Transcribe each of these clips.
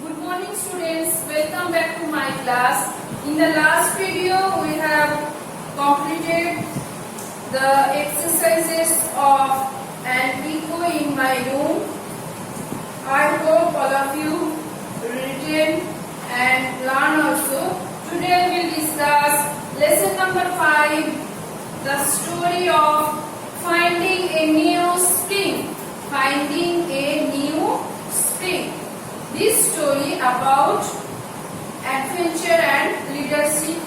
Good morning students, welcome back to my class. In the last video we have completed the exercises of an echo in my room. I hope all of you written and learn also. Today we will discuss lesson number 5, the story of finding a new spring. Finding a new spring. This story about adventure and leadership,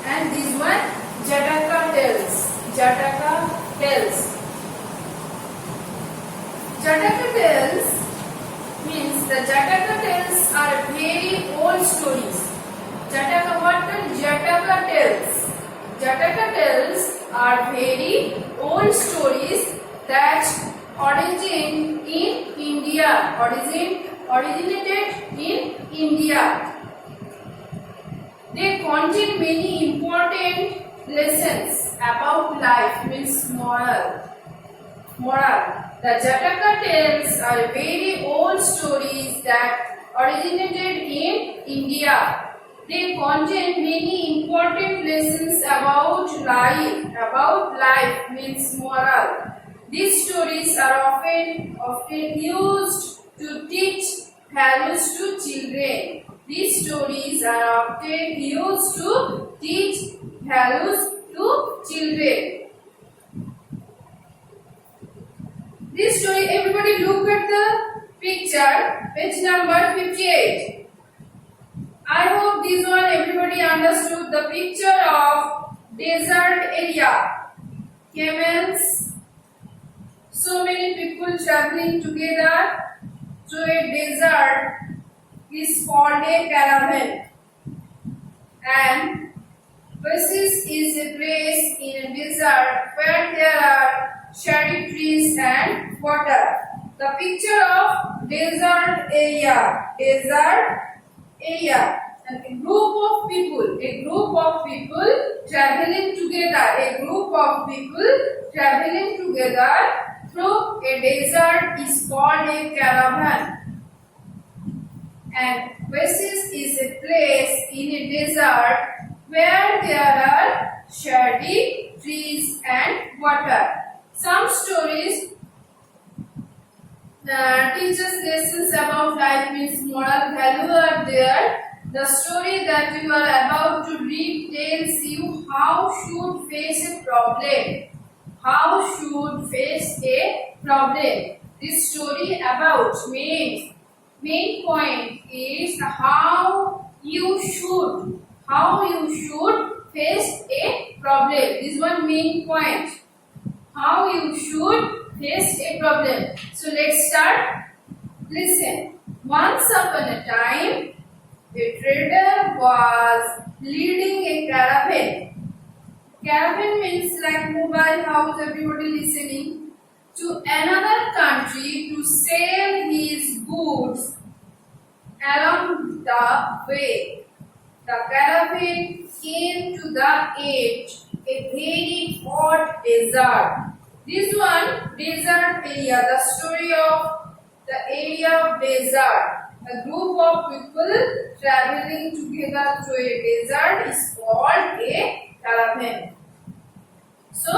and this one Jataka tells. Jataka tells. Jataka tells means the Jataka tales are very old stories. Jataka, what the Jataka tells? Jataka tales are very old stories that originated in India. Originated in India. They contain many important lessons about life, means moral. The Jataka tales are very old stories that originated in India. They contain many important lessons about life. About life means moral. These stories are often used to teach values to children. These stories are often used to teach values to children. This story, everybody look at the picture, page number 58. I hope this one everybody understood the picture of desert area. Camels. So many people traveling together to a desert is called a caravan, and oasis is a place in a desert where there are shady trees and water. The picture of desert area, and a group of people traveling together through a desert is called a caravan, and oasis is a place in a desert where there are shady trees and water. Some stories teach us lessons about life, means moral value are there. The story that you are about to read tells you how should face a problem. This story about main point is how you should face a problem. This one main point. How you should face a problem. So let's start. Listen. Once upon a time, a trader was leading a caravan. Caravan means like mobile house, everybody listening, to another country to sell his goods along the way. The caravan came to the edge, a very hot desert. This one, desert area, the story of the area of desert. A group of people traveling together through a desert is called a caravan. So,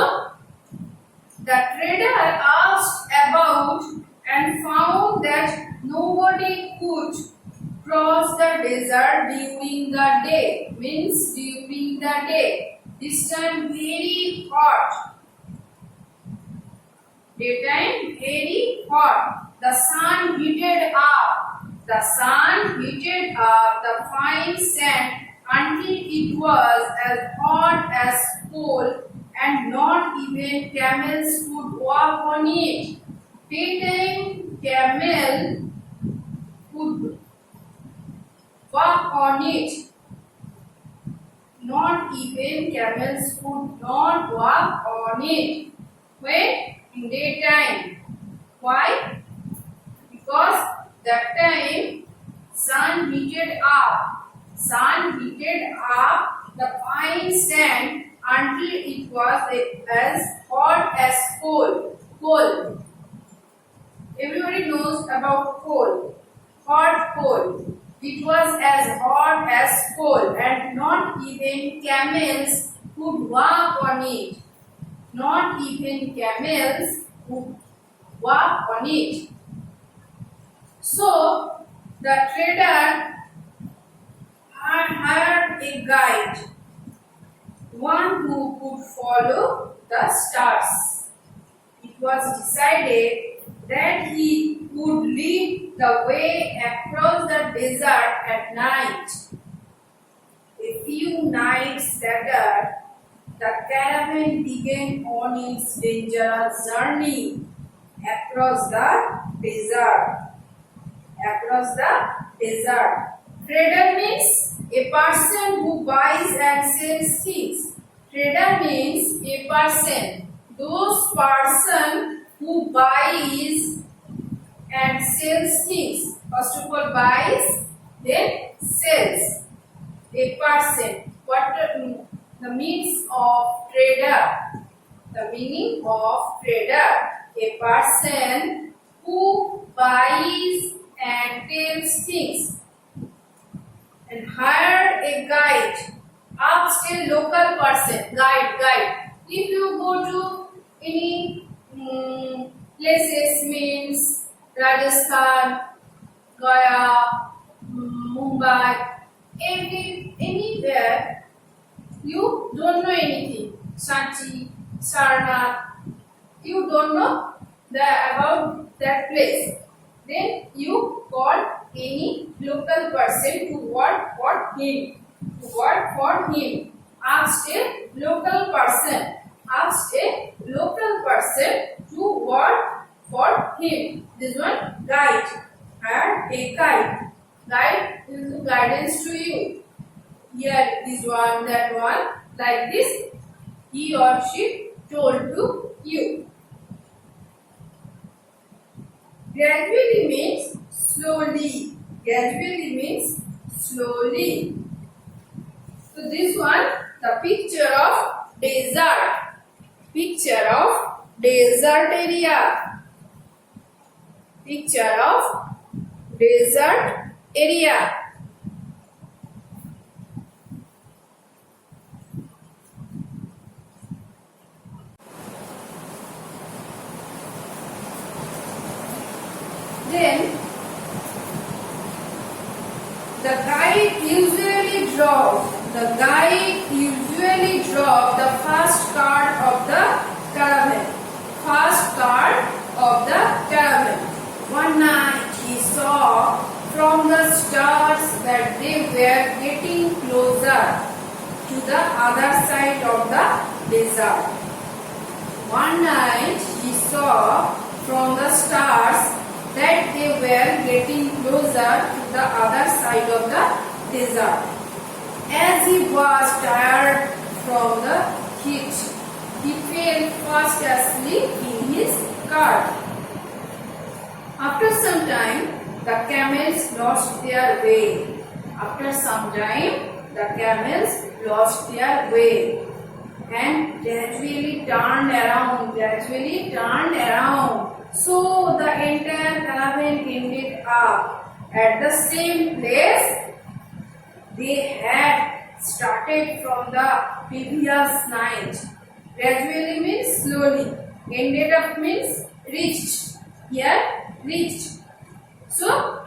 the trader asked about and found that nobody could cross the desert during the day. Means during the day. This time very hot. Daytime very hot. The sun heated up the fine sand until it was as hot as coal, and not even camels could walk on it. Daytime camel could walk on it. Not even camels could not walk on it. When? In daytime. Why? Because that time sun heated up the fine sand until it was as hot as coal. Everybody knows about coal. Hot coal. It was as hot as coal, and not even camels could walk on it. Not even camels could walk on it. So the trader had hired a guide, one who could follow the stars. It was decided that he would lead the way across the desert at night. A few nights later, the caravan began on its dangerous journey across the desert. Across the desert. Trader means a person who buys and sells things. Trader means a person. Those person who buys and sells things. First of all, buys, then sells. A person. What the meaning of trader? The meaning of trader. A person who buys and tells things. And hire a guide. Ask a local person. Guide. If you go to any places means Rajasthan, Gaya, Mumbai, anywhere you don't know anything. Sanchi, Sarnath, you don't know about that place. Then you call any local person to work for him. Ask a local person. To work for him. This one guide. Hire a guide. Guide is guidance to you. Here this one, that one, like this. He or she told to you. Gradually means slowly. So this one, the picture of desert. Desert area. Then the guide usually drove the first cart of the caravan. One night he saw from the stars that they were getting closer to the other side of the desert. One night he saw from the stars that they were getting closer to the other side of the desert. As he was tired from the heat, he fell fast asleep in his cart. After some time, the camels lost their way. And gradually turned around. So the entire caravan ended up at the same place they had started from the previous night. Gradually means slowly. Ended up means reached. Here, reached. So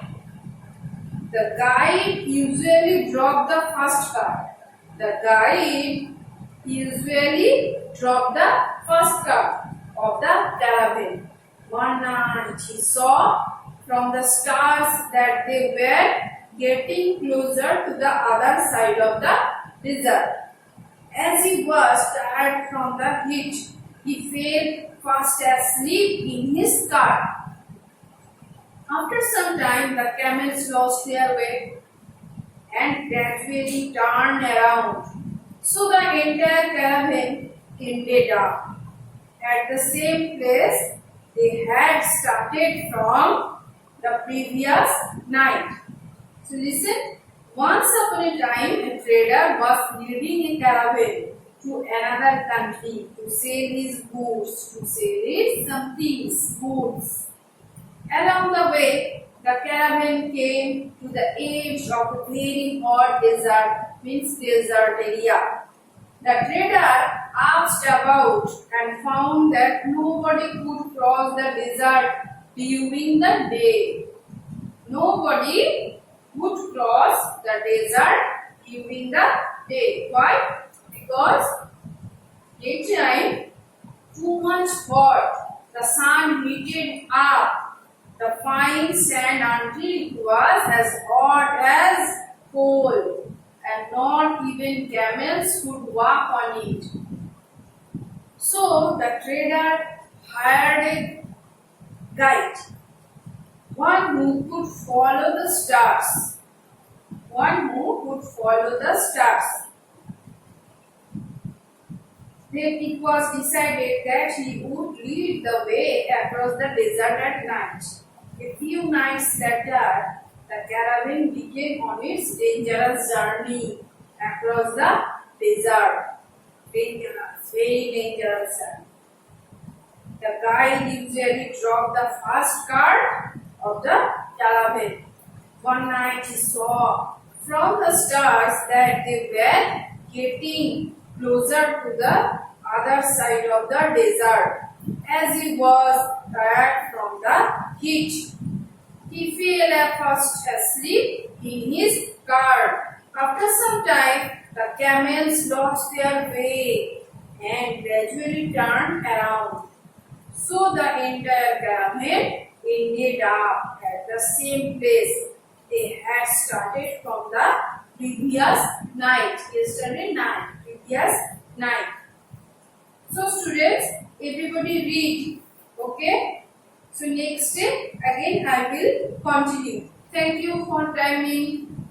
the guide usually drove the first cart. Of the caravan. One night he saw from the stars that they were getting closer to the other side of the desert. As he was tired from the heat, he fell fast asleep in his cart. After some time, the camels lost their way and gradually turned around. So the entire caravan ended up at the same place they had started from the previous night. So listen, once upon a time a trader was leading a caravan to another country to sell his goods, goods. Along the way, the caravan came to the edge of a very hot desert, means desert area. The trader asked about and found that nobody could cross the desert during the day. Nobody would cross the desert during the day. Why? Because daytime too much hot. The sun heated up the fine sand until it was as hot as coal, and not even camels could walk on it. So the trader hired a guide, one who could follow the stars. One who could follow the stars. Then it was decided that he would lead the way across the desert at night. A few nights later, the caravan began on its dangerous journey across the desert. Dangerous, very dangerous journey. The guide usually dropped the first card of the caravan. One night he saw from the stars that they were getting closer to the other side of the desert. As he was tired from the heat, he fell fast asleep in his cart. After some time, the camels lost their way and gradually turned around. So the entire caravan ended up at the same place they had started from the previous night. Previous night. So students, everybody read. Okay. So next day again I will continue. Thank you for timing.